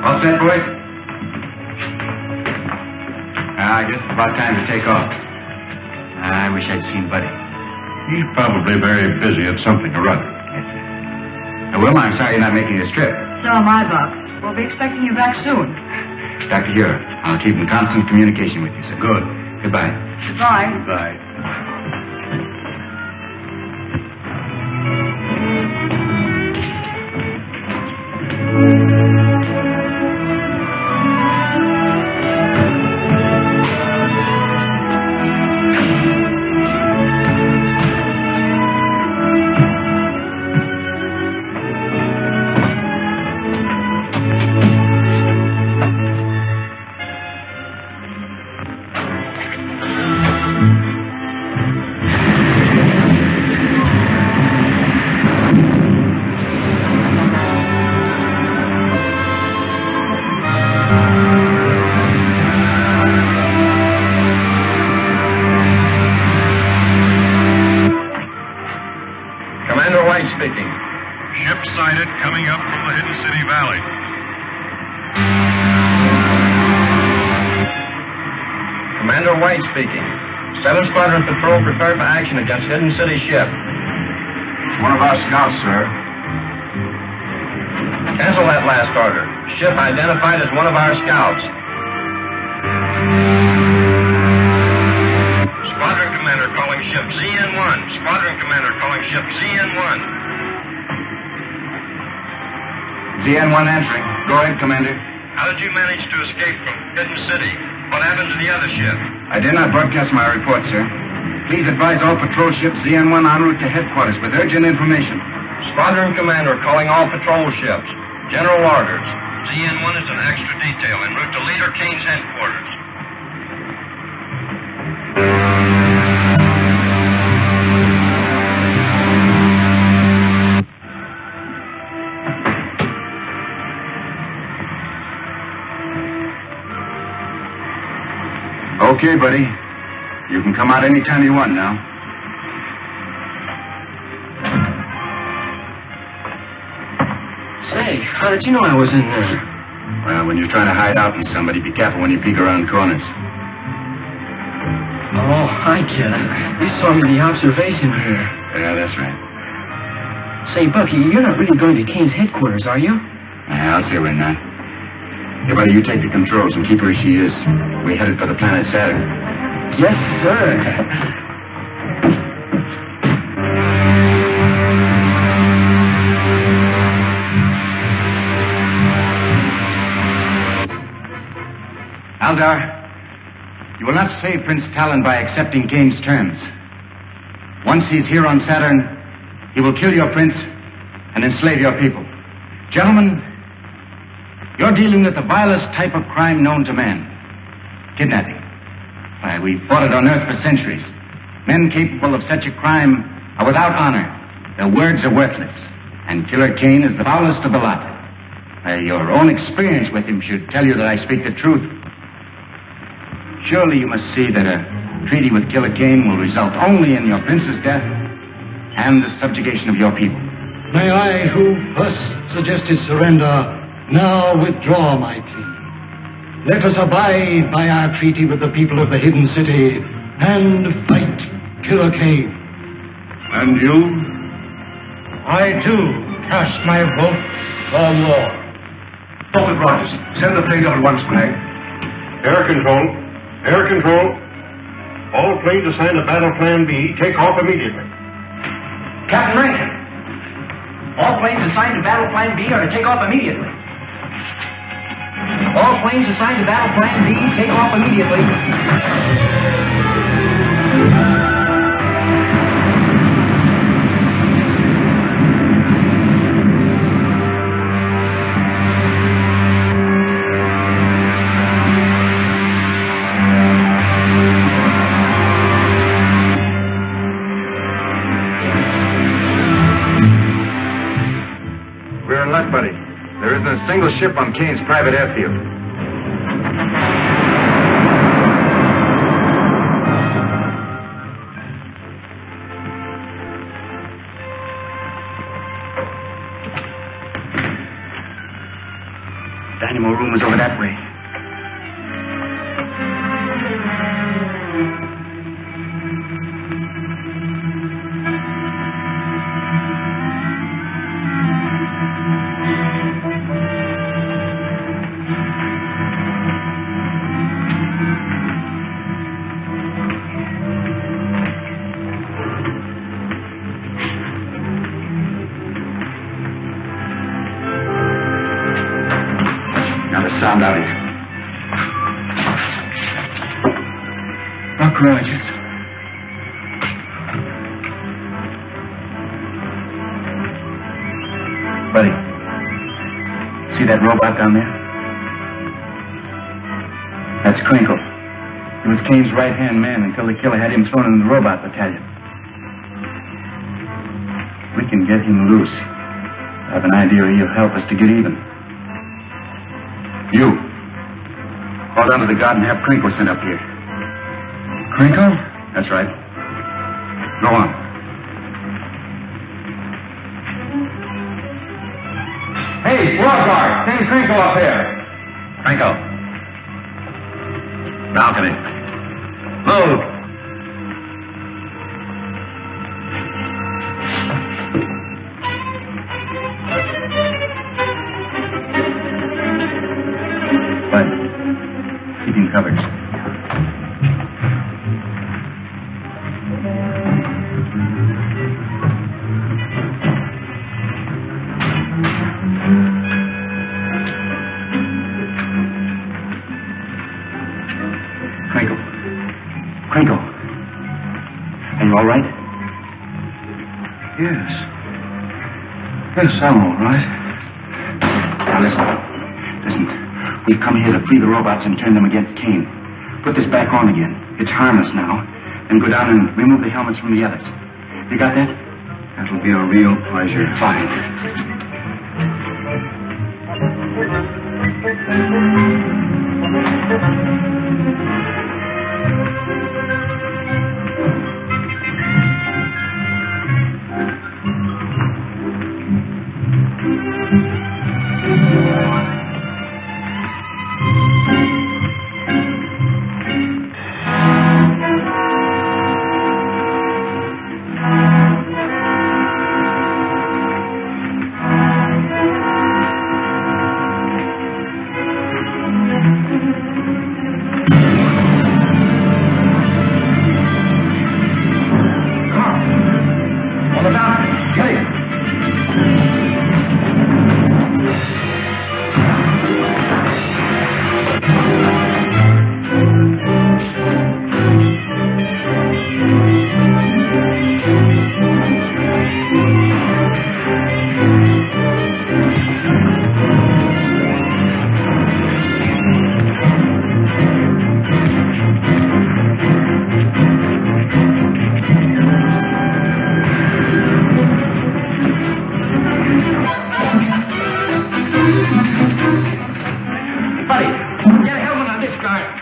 All set, boys? I guess it's about time to take off. I wish I'd seen Buddy. He's probably very busy at something or other. Yes, sir. Wilma, I'm sorry you're not making this trip. So am I, Buck. We'll be expecting you back soon. Dr. Huer, I'll keep in constant communication with you, sir. Good. Goodbye. Goodbye. Goodbye. Speaking. Ship sighted coming up from the Hidden City Valley. Commander White speaking. 7th Squadron Patrol prepared for action against Hidden City ship. It's one of our scouts, sir. Cancel that last order. Ship identified as one of our scouts. Squadron Commander calling ship ZN-1. Squadron Commander calling ship ZN-1. ZN-1 answering. Go ahead, Commander. How did you manage to escape from Hidden City? What happened to the other ship? I did not broadcast my report, sir. Please advise all patrol ships ZN-1 en route to headquarters with urgent information. Squadron Commander calling all patrol ships. General orders. ZN-1 is an extra detail en route to Leader Kane's headquarters. Okay, buddy. You can come out anytime you want now. Say, how did you know I was in there? Well, when you're trying to hide out from somebody, be careful when you peek around corners. Oh, I get it. You saw me in the observation here. Yeah, that's right. Say, Bucky, you're not really going to Kane's headquarters, are you? Yeah, I'll say we're not. Hey, buddy, you take the controls and keep her as she is. We headed for the planet Saturn. Yes, sir. Aldar, you will not save Prince Talon by accepting Kane's terms. Once he's here on Saturn, he will kill your prince and enslave your people. Gentlemen, you're dealing with the vilest type of crime known to man. Kidnapping. Why, we've fought it on Earth for centuries. Men capable of such a crime are without honor. Their words are worthless. And Killer Kane is the foulest of the lot. Your own experience with him should tell you that I speak the truth. Surely you must see that a treaty with Killer Kane will result only in your prince's death and the subjugation of your people. May I, who first suggested surrender, now withdraw my plea. Let us abide by our treaty with the people of the Hidden City and fight Killer Kane. And you? I, too, cast my vote for war. Prophet Rogers, send the plane down once, Flag. Air control. Air control. All planes assigned to Battle Plan B, take off immediately. Captain Rankin, all planes assigned to Battle Plan B are to take off immediately. All planes assigned to Battle Plan B, take off immediately. We're in luck, buddy. There isn't a single ship on Kane's private airfield. Dynamo room is over that way. Sound out here. Buck Rogers. Buddy, see that robot down there? That's Crinkle. He was Kane's right-hand man until the killer had him thrown in the robot battalion. We can get him loose. I have an idea he'll help us to get even. You. Call down to the guard and have Crinkle sent up here. Crinkle? That's right. Go on. Hey, squad guard, send Crinkle up here. Crinkle. Balcony. Move. Keep him covered. Crinkle. Are you all right? Yes. Yes, I'm all right. Now listen. We've come here to free the robots and turn them against Kane. Put this back on again. It's harmless now. Then go down and remove the helmets from the others. You got that? That'll be a real pleasure. Fine.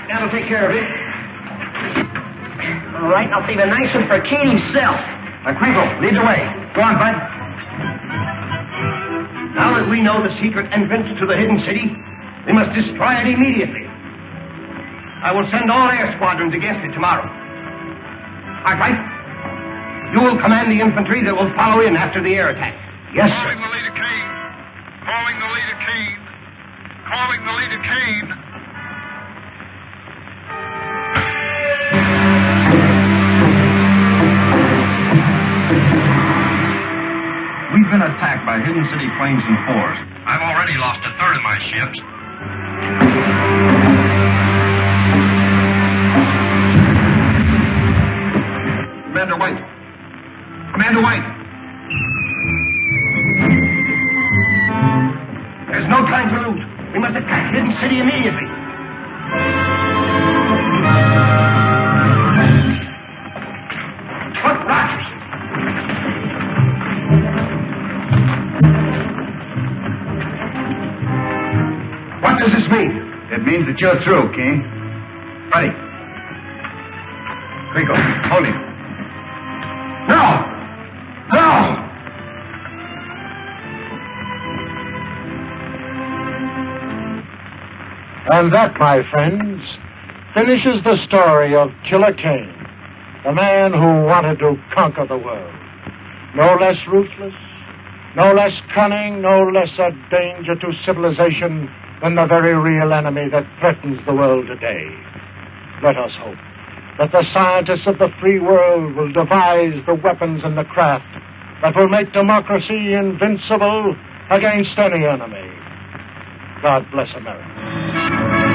That'll take care of it. All right, I'll save a nice one for Kane himself. Crinkle, lead the way. Go on, Bud. Now that we know the secret entrance to the hidden city, we must destroy it immediately. I will send all air squadrons against it tomorrow. Cartwright, you will command the infantry that will follow in after the air attack. Yes, sir. Calling the leader Kane. Calling the leader Kane. Calling the leader Kane. We've been attacked by hidden city planes and fours. I've already lost a third of my ships. Commander White. Commander White. There's no time to lose. We must attack Hidden City immediately. Look, Rogers. What does this mean? It means that you're through, Kane. Buddy. Crinkle, hold him. No! No! And that, my friends, finishes the story of Killer Kane, the man who wanted to conquer the world. No less ruthless, no less cunning, no less a danger to civilization than the very real enemy that threatens the world today. Let us hope that the scientists of the free world will devise the weapons and the craft that will make democracy invincible against any enemy. God bless America.